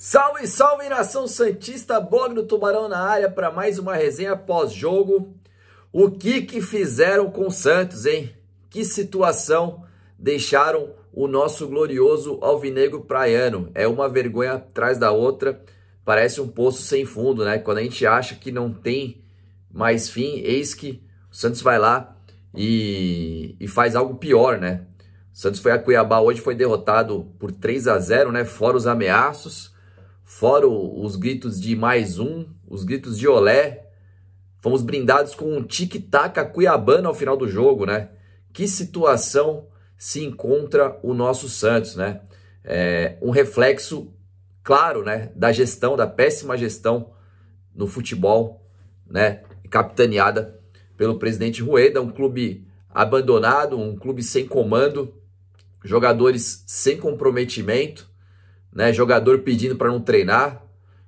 Salve, salve, nação santista, blog do Tubarão na área para mais uma resenha pós-jogo. O que fizeram com o Santos, hein? Que situação deixaram o nosso glorioso alvinegro praiano. É uma vergonha atrás da outra, parece um poço sem fundo, né? Quando a gente acha que não tem mais fim, eis que o Santos vai lá e faz algo pior, né? O Santos foi a Cuiabá hoje, foi derrotado por 3-0, né? Fora os ameaços. Fora os gritos de mais um, os gritos de olé, fomos brindados com um tic-tac cuiabano ao final do jogo, né? Que situação se encontra o nosso Santos, né? Um reflexo claro, né, da gestão, da péssima gestão no futebol, né? Capitaneada pelo presidente Rueda, um clube abandonado, um clube sem comando, jogadores sem comprometimento, né? Jogador pedindo para não treinar,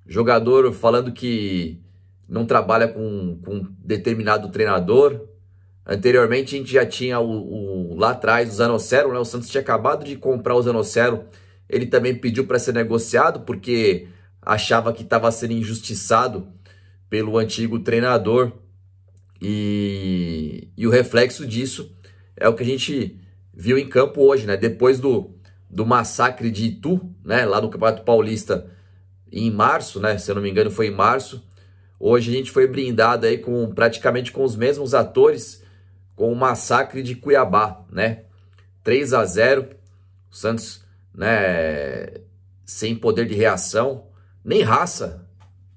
jogador falando que não trabalha com determinado treinador. Anteriormente a gente já tinha lá atrás o Zanocelo, né? O Santos tinha acabado de comprar o Zanocelo, ele também pediu para ser negociado porque achava que estava sendo injustiçado pelo antigo treinador, e o reflexo disso é o que a gente viu em campo hoje, né? Depois do massacre de Itu, né, lá no Campeonato Paulista em março, né, se eu não me engano foi em março. Hoje a gente foi brindado aí praticamente com os mesmos atores, com o massacre de Cuiabá, né, 3-0, o Santos, né, sem poder de reação, nem raça,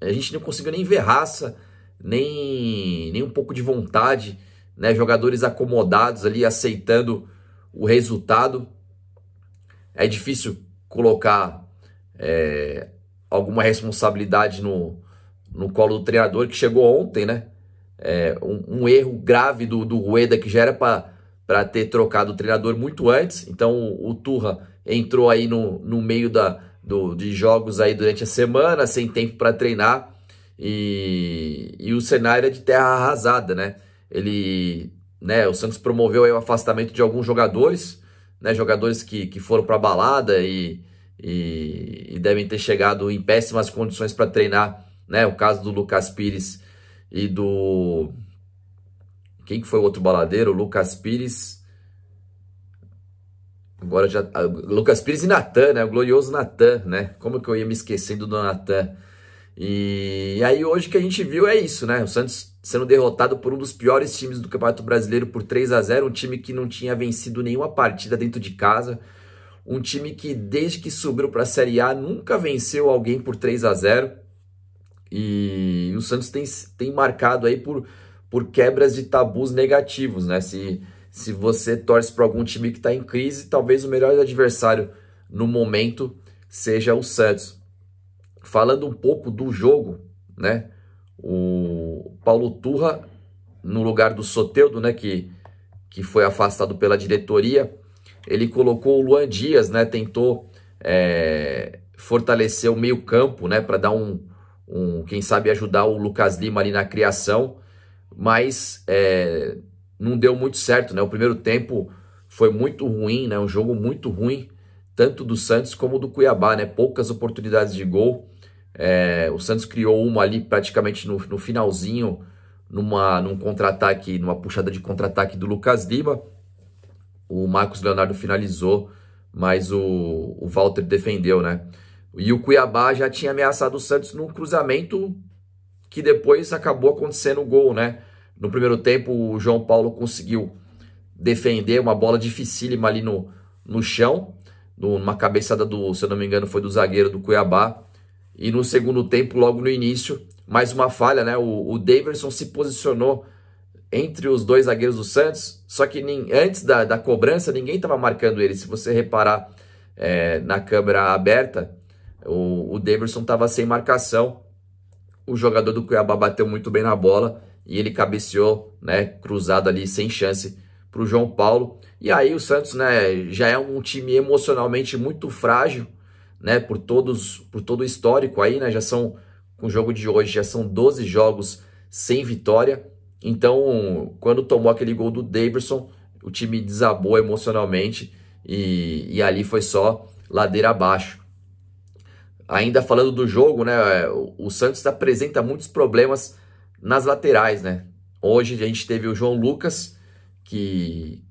a gente não conseguiu nem ver raça, nem um pouco de vontade, né, jogadores acomodados ali, aceitando o resultado. É difícil colocar alguma responsabilidade no colo do treinador, que chegou ontem, né? Um erro grave do Rueda, que já era para ter trocado o treinador muito antes. Então o Turra entrou aí no meio de jogos aí durante a semana, sem tempo para treinar, e o cenário é de terra arrasada, né? O Santos promoveu aí o afastamento de alguns jogadores, né, jogadores que foram para a balada e devem ter chegado em péssimas condições para treinar, né? O caso do Lucas Pires e do... Quem que foi o outro baladeiro? Lucas Pires... Agora já... Lucas Pires e Natan, né? O glorioso Natan, né? Como que eu ia me esquecendo do Natan? E aí hoje que a gente viu é isso, né? O Santos sendo derrotado por um dos piores times do Campeonato Brasileiro por 3-0, um time que não tinha vencido nenhuma partida dentro de casa, um time que desde que subiu para a Série A nunca venceu alguém por 3-0, e o Santos tem marcado aí por quebras de tabus negativos, né? Se você torce para algum time que está em crise, talvez o melhor adversário no momento seja o Santos. Falando um pouco do jogo, né? O Paulo Turra, no lugar do Soteldo, né, que foi afastado pela diretoria, ele colocou o Luan Dias, né? Tentou fortalecer o meio campo, né, para dar quem sabe ajudar o Lucas Lima ali na criação, mas não deu muito certo, né? O primeiro tempo foi muito ruim, né? Um jogo muito ruim, tanto do Santos como do Cuiabá, né? Poucas oportunidades de gol. O Santos criou uma ali praticamente no finalzinho, num contra-ataque, numa puxada de contra-ataque do Lucas Lima. O Marcos Leonardo finalizou, mas o Walter defendeu, né? E o Cuiabá já tinha ameaçado o Santos num cruzamento que depois acabou acontecendo o gol, né? No primeiro tempo o João Paulo conseguiu defender uma bola dificílima ali no chão, numa cabeçada se eu não me engano foi do zagueiro do Cuiabá. E no segundo tempo, logo no início, mais uma falha, né? O Daverson se posicionou entre os dois zagueiros do Santos, só que antes da cobrança, ninguém estava marcando ele. Se você reparar na câmera aberta, o Daverson estava sem marcação. O jogador do Cuiabá bateu muito bem na bola e ele cabeceou, né? Cruzado ali, sem chance para o João Paulo. E aí o Santos, né, já é um time emocionalmente muito frágil, né, por todo o histórico aí, né, com o jogo de hoje, já são 12 jogos sem vitória. Então, quando tomou aquele gol do Daverson, o time desabou emocionalmente e ali foi só ladeira abaixo. Ainda falando do jogo, né? O Santos apresenta muitos problemas nas laterais, né? Hoje a gente teve o João Lucas, que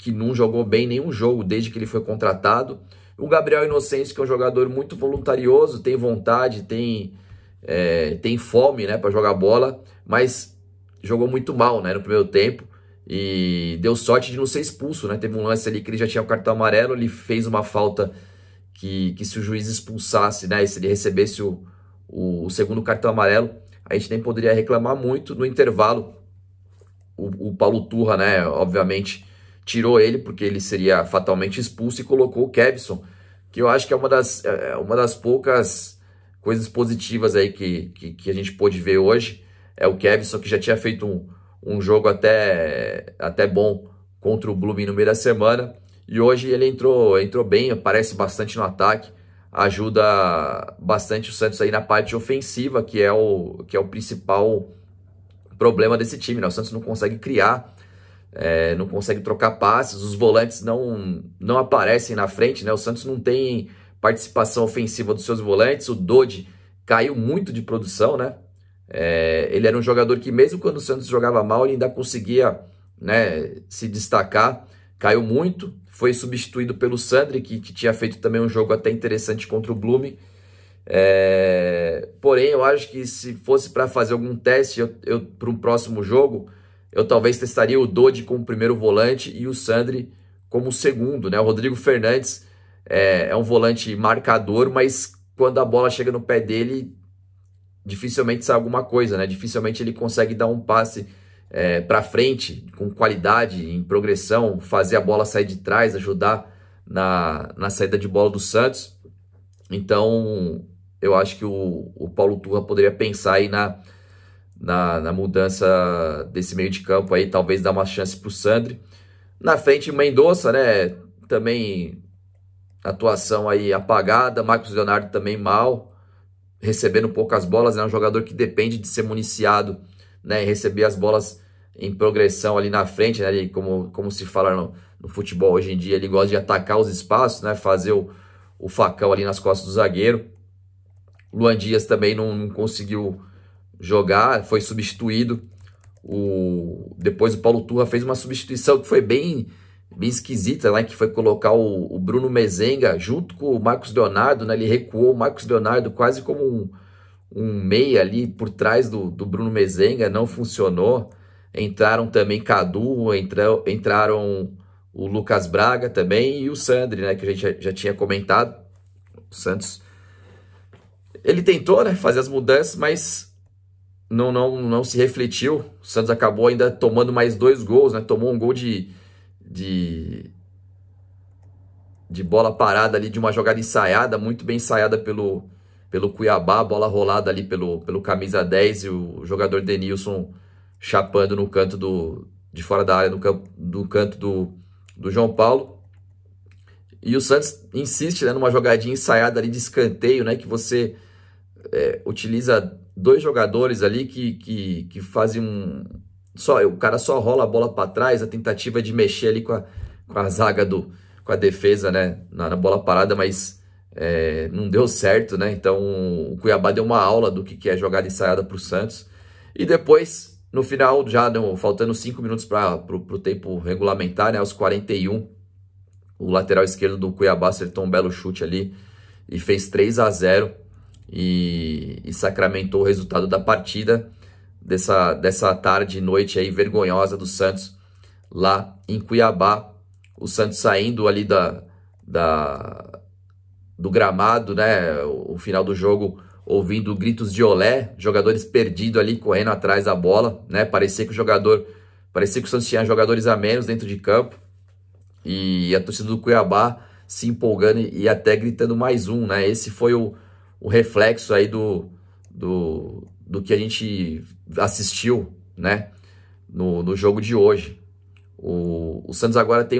não jogou bem nenhum jogo desde que ele foi contratado. O Gabriel Inocêncio, que é um jogador muito voluntarioso, tem vontade, tem fome, né, para jogar bola, mas jogou muito mal, né, no primeiro tempo e deu sorte de não ser expulso, né? Teve um lance ali que ele já tinha o cartão amarelo, ele fez uma falta que se o juiz expulsasse, né, se ele recebesse o segundo cartão amarelo, a gente nem poderia reclamar muito. No intervalo, o Paulo Turra, né, obviamente, tirou ele porque ele seria fatalmente expulso e colocou o Kevson, que eu acho que é uma das poucas coisas positivas aí que a gente pôde ver hoje. É o Kevson, que já tinha feito um jogo até bom contra o Blumen no meio da semana, e hoje ele entrou bem, aparece bastante no ataque, ajuda bastante o Santos aí na parte ofensiva, que é o principal problema desse time, né? O Santos não consegue criar, não consegue trocar passes, os volantes não aparecem na frente, né? O Santos não tem participação ofensiva dos seus volantes. O Dodi caiu muito de produção, né? Ele era um jogador que mesmo quando o Santos jogava mal, ele ainda conseguia, né, se destacar. Caiu muito, foi substituído pelo Sandri, que tinha feito também um jogo até interessante contra o Blumen. Porém, eu acho que se fosse para fazer algum teste, para um próximo jogo, eu talvez testaria o Dodi como primeiro volante e o Sandri como segundo, né? O Rodrigo Fernandes é um volante marcador, mas quando a bola chega no pé dele, dificilmente sai alguma coisa, né? Dificilmente ele consegue dar um passe para frente, com qualidade, em progressão, fazer a bola sair de trás, ajudar na saída de bola do Santos. Então, eu acho que o Paulo Turra poderia pensar aí na mudança desse meio de campo aí, talvez dar uma chance para o Sandri. Na frente, o Mendonça, né? Também atuação aí apagada. Marcos Leonardo também mal, recebendo poucas bolas. É um jogador que depende de ser municiado, né? E receber as bolas em progressão ali na frente, né? Ele, como se fala no futebol hoje em dia, ele gosta de atacar os espaços, né? Fazer o facão ali nas costas do zagueiro. Luan Dias também não conseguiu jogar, foi substituído. Depois o Paulo Turra fez uma substituição que foi bem esquisita, né? Que foi colocar o Bruno Mezenga junto com o Marcos Leonardo, né? Ele recuou o Marcos Leonardo quase como um meia ali por trás do Bruno Mezenga, não funcionou. Entraram também Cadu, entraram o Lucas Braga também e o Sandri, né? Que a gente já tinha comentado. O Santos, ele tentou, né, fazer as mudanças, mas não se refletiu. O Santos acabou ainda tomando mais 2 gols, né? Tomou um gol de bola parada ali, de uma jogada ensaiada, muito bem ensaiada pelo Cuiabá, bola rolada ali pelo camisa 10 e o jogador Denilson chapando no canto de fora da área, no canto do João Paulo. E o Santos insiste, né, numa jogadinha ensaiada ali de escanteio, né, que você utiliza 2 jogadores ali que fazem o cara só rola a bola para trás, a tentativa de mexer ali com a zaga com a defesa, né, na bola parada, mas não deu certo, né? Então o Cuiabá deu uma aula do que é jogada ensaiada para o Santos. E depois, no final, já faltando 5 minutos para o tempo regulamentar, né, aos 41, o lateral esquerdo do Cuiabá acertou um belo chute ali e fez 3-0 e sacramentou o resultado da partida dessa tarde e noite aí vergonhosa do Santos lá em Cuiabá. O Santos saindo ali do gramado, né? O final do jogo, ouvindo gritos de olé, jogadores perdidos ali correndo atrás da bola, né? Parecia que o Santos tinha jogadores a menos dentro de campo. E a torcida do Cuiabá se empolgando e até gritando mais um, né? Esse foi o reflexo aí do que a gente assistiu, né? No jogo de hoje. O Santos agora tem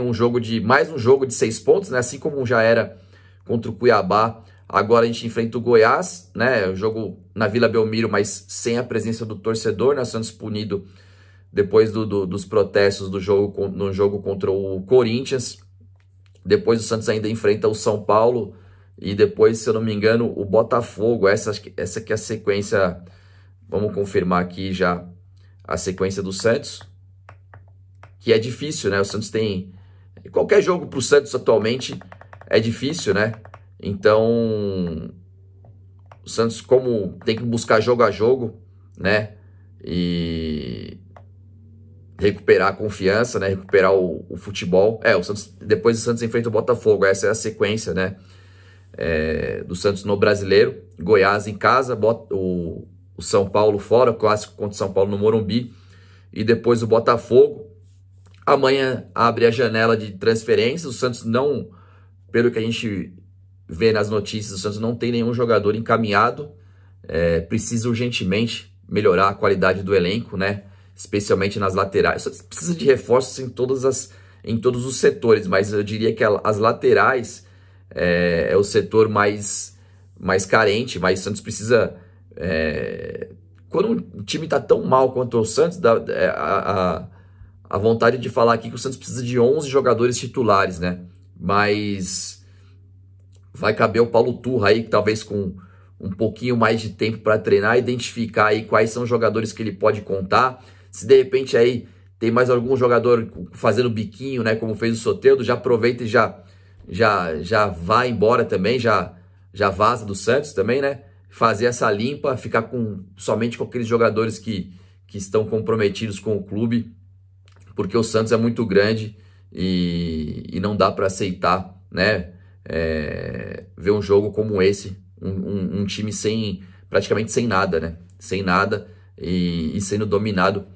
mais um jogo de 6 pontos, né? Assim como já era contra o Cuiabá. Agora a gente enfrenta o Goiás, né? O jogo na Vila Belmiro, mas sem a presença do torcedor, né? O Santos punido depois dos protestos no jogo contra o Corinthians. Depois o Santos ainda enfrenta o São Paulo e depois, se eu não me engano, o Botafogo. Essa que é a sequência, vamos confirmar aqui já a sequência do Santos, que é difícil, né? O Santos tem... Qualquer jogo para o Santos atualmente é difícil, né? Então, o Santos, como tem que buscar jogo a jogo, né? E recuperar a confiança, né? Recuperar o futebol. O Santos, depois o Santos enfrenta o Botafogo. Essa é a sequência, né? Do Santos no Brasileiro. Goiás em casa, o São Paulo fora, o clássico contra o São Paulo no Morumbi. E depois o Botafogo. Amanhã abre a janela de transferências. O Santos não, pelo que a gente vê nas notícias, o Santos não tem nenhum jogador encaminhado. Precisa urgentemente melhorar a qualidade do elenco, né? Especialmente nas laterais. O Santos precisa de reforços em todos os setores, mas eu diria que as laterais é o setor mais carente, mas o Santos precisa... quando um time está tão mal quanto o Santos, a vontade de falar aqui que o Santos precisa de 11 jogadores titulares, né? Mas vai caber o Paulo Turra aí, que talvez com um pouquinho mais de tempo para treinar, identificar aí quais são os jogadores que ele pode contar. Se de repente aí tem mais algum jogador fazendo biquinho, né? Como fez o Soteldo, já aproveita e já vai embora também, já vaza do Santos também, né? Fazer essa limpa, ficar somente com aqueles jogadores que estão comprometidos com o clube, porque o Santos é muito grande e não dá para aceitar, né? Ver um jogo como esse, um time praticamente sem nada, né? Sem nada e sendo dominado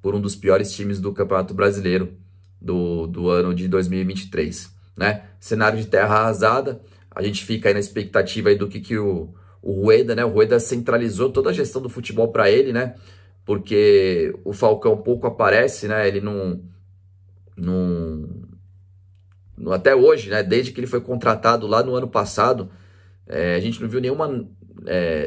por um dos piores times do Campeonato Brasileiro do ano de 2023, né? Cenário de terra arrasada, a gente fica aí na expectativa aí do que o Rueda, né? O Rueda centralizou toda a gestão do futebol para ele, né? Porque o Falcão pouco aparece, né? Ele até hoje, né? Desde que ele foi contratado lá no ano passado, a gente não viu nenhuma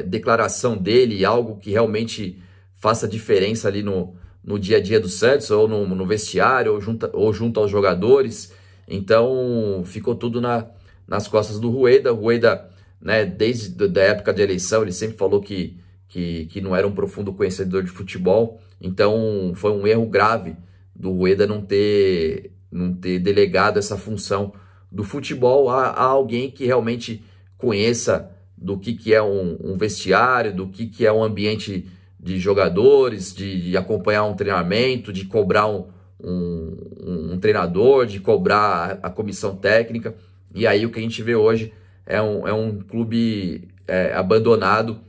declaração dele, algo que realmente faça diferença ali no dia a dia do Santos, ou no vestiário, ou junto aos jogadores. Então, ficou tudo nas costas do Rueda. O Rueda, né, desde a época de eleição, ele sempre falou que não era um profundo conhecedor de futebol. Então, foi um erro grave do Rueda não ter delegado essa função do futebol a alguém que realmente conheça do que é um vestiário, do que é um ambiente de jogadores, de acompanhar um treinamento, de cobrar um treinador, de cobrar a comissão técnica. E aí o que a gente vê hoje é um clube abandonado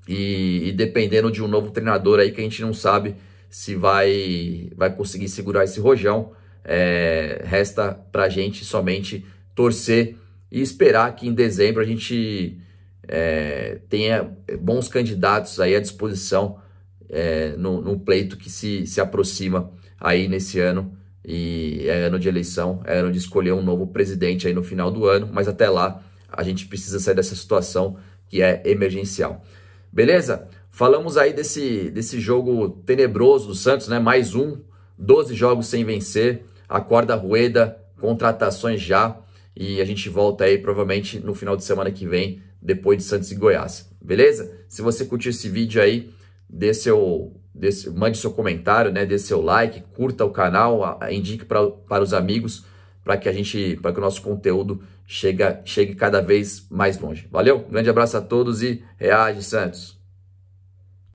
e dependendo de um novo treinador aí que a gente não sabe se vai conseguir segurar esse rojão. Resta pra gente somente torcer e esperar que em dezembro a gente tenha bons candidatos aí à disposição no pleito que se aproxima aí nesse ano. E é ano de eleição, é ano de escolher um novo presidente aí no final do ano, mas até lá a gente precisa sair dessa situação que é emergencial. Beleza? Falamos aí desse jogo tenebroso do Santos, né? Mais 12 jogos sem vencer, acorda Rueda, contratações já, e a gente volta aí provavelmente no final de semana que vem, depois de Santos e Goiás. Beleza? Se você curtiu esse vídeo aí, mande seu comentário, né? Dê seu like, curta o canal, indique para os amigos, para que o nosso conteúdo chegue cada vez mais longe. Valeu? Grande abraço a todos e reage, Santos!